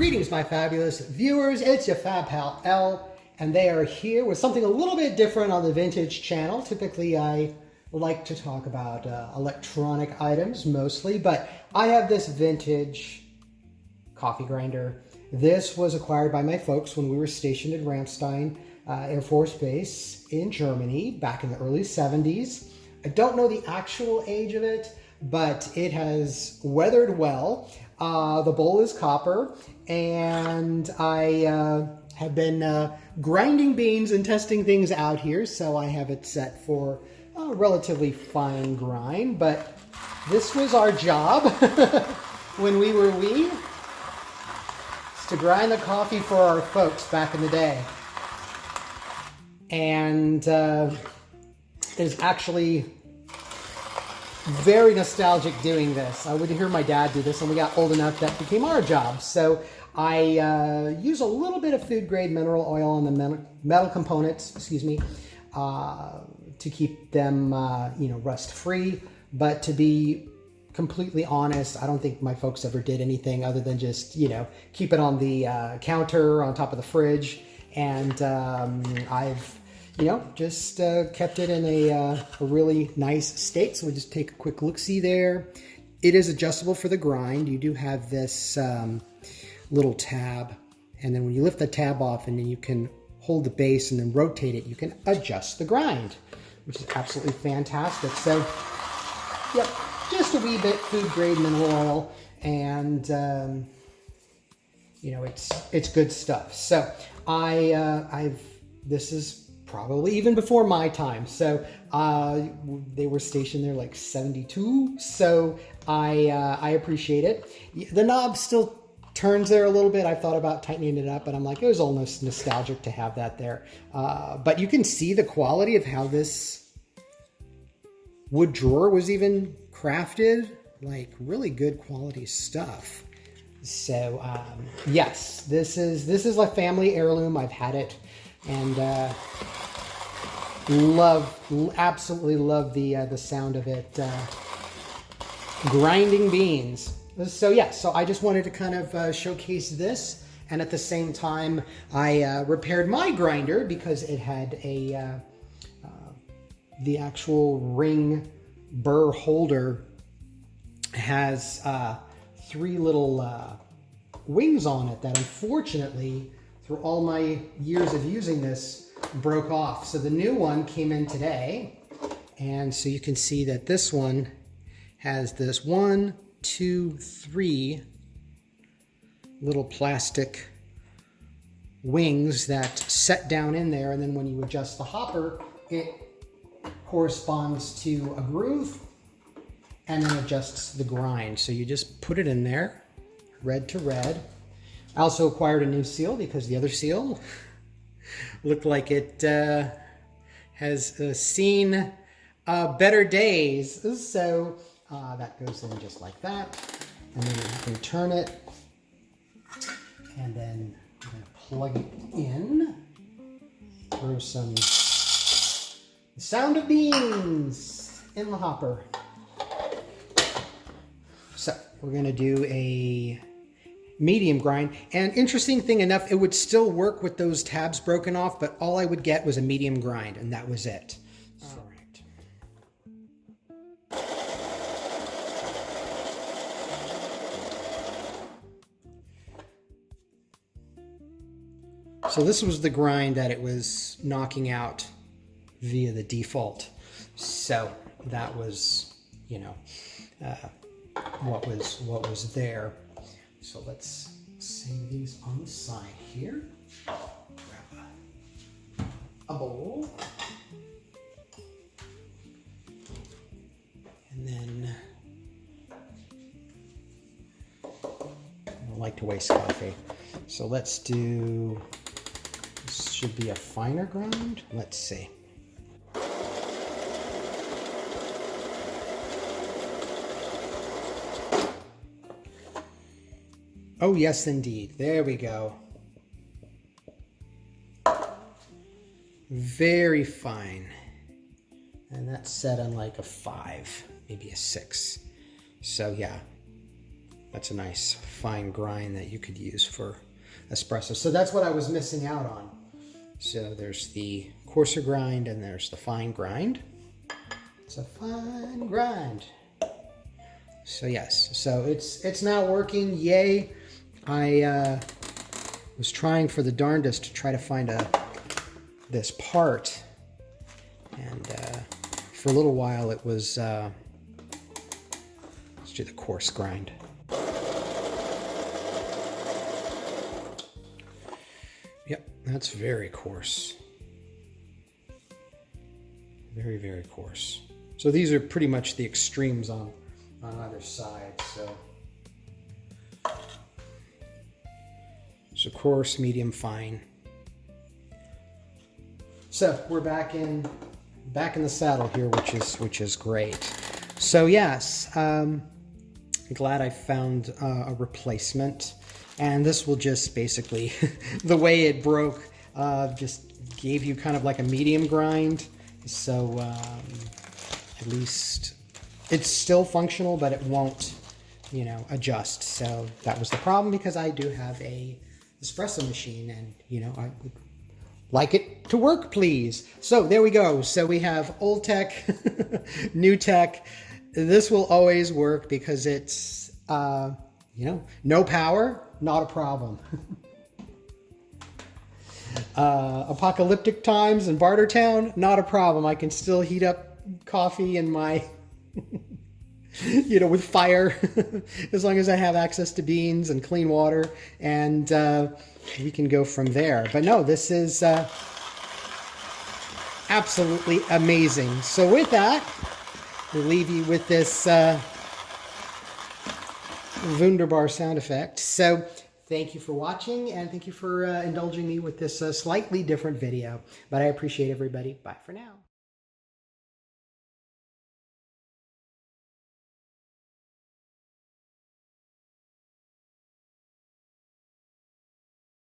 Greetings, my fabulous viewers. It's your Fab Pal L, and they are here with something a little bit different on the Vintage channel. Typically, I like to talk about electronic items mostly, but I have this vintage coffee grinder. This was acquired by my folks when we were stationed in Ramstein Air Force Base in Germany back in the early 70s. I don't know the actual age of it, but it has weathered well. The bowl is copper, and I have been grinding beans and testing things out here, so I have it set for a relatively fine grind, but this was our job when we were wee, to grind the coffee for our folks back in the day. And there's actually very nostalgic doing this. I would hear my dad do this, and we got old enough that became our job. So I use a little bit of food grade mineral oil on the metal components, to keep them rust free. But to be completely honest, I don't think my folks ever did anything other than just keep it on the counter on top of the fridge. And I've just kept it in a really nice state. So we'll just take a quick look-see there. It is adjustable for the grind. You do have this little tab, and then when you lift the tab off and then you can hold the base and then rotate it, you can adjust the grind, which is absolutely fantastic. So, yep, just a wee bit food grade mineral oil, and it's good stuff. So this is probably even before my time. So they were stationed there like 72. So I appreciate it. The knob still turns there a little bit. I thought about tightening it up, but I'm like, it was almost nostalgic to have that there. But you can see the quality of how this wood drawer was even crafted, like really good quality stuff. So yes, this is a family heirloom. I've had it, and absolutely love the sound of it grinding beans. So yeah, so I just wanted to kind of showcase this, and at the same time I repaired my grinder because it had the actual ring burr holder has 3 little wings on it that unfortunately, through all my years of using this, broke off. So the new one came in today, and so you can see that this one has this 1, 2, 3 little plastic wings that set down in there, and then when you adjust the hopper, it corresponds to a groove and then adjusts the grind. So you just put it in there, red to red. I also acquired a new seal because the other seal looked like it has seen better days. So that goes in just like that. And then you can turn it, and then I'm going to plug it in. Throw some sound of beans in the hopper. So we're going to do a medium grind, and interesting thing enough, it would still work with those tabs broken off, but all I would get was a medium grind, and that was it. All right. So this was the grind that it was knocking out via the default. So that was, what was there. So let's save these on the side here. Grab a bowl. And then I don't like to waste coffee. So let's do, this should be a finer grind. Let's see. Oh, yes, indeed. There we go. Very fine. And that's set on like a 5, maybe a 6. So yeah, That's a nice fine grind that you could use for espresso. So that's what I was missing out on. So there's the coarser grind and there's the fine grind. It's a fine grind. So yes, so it's now working. Yay! I was trying for the darndest to try to find this part, and for a little while it was. Let's do the coarse grind. Yep, that's very coarse. Very, very coarse. So these are pretty much the extremes on either side. So coarse, medium, fine. So we're back in the saddle here, which is great. So yes, glad I found a replacement, and this will just basically the way it broke just gave you kind of like a medium grind. So at least it's still functional, but it won't, you know, adjust. So that was the problem, because I do have a espresso machine, and you know, I would like it to work, please. So there we go. So we have old tech, new tech. This will always work because it's you know, no power, not a problem. Apocalyptic times in Bartertown, not a problem. I can still heat up coffee in my you know, with fire, as long as I have access to beans and clean water, and we can go from there. But no, this is absolutely amazing. So with that, we'll leave you with this wunderbar sound effect. So thank you for watching, and thank you for indulging me with this slightly different video. But I appreciate everybody. Bye for now.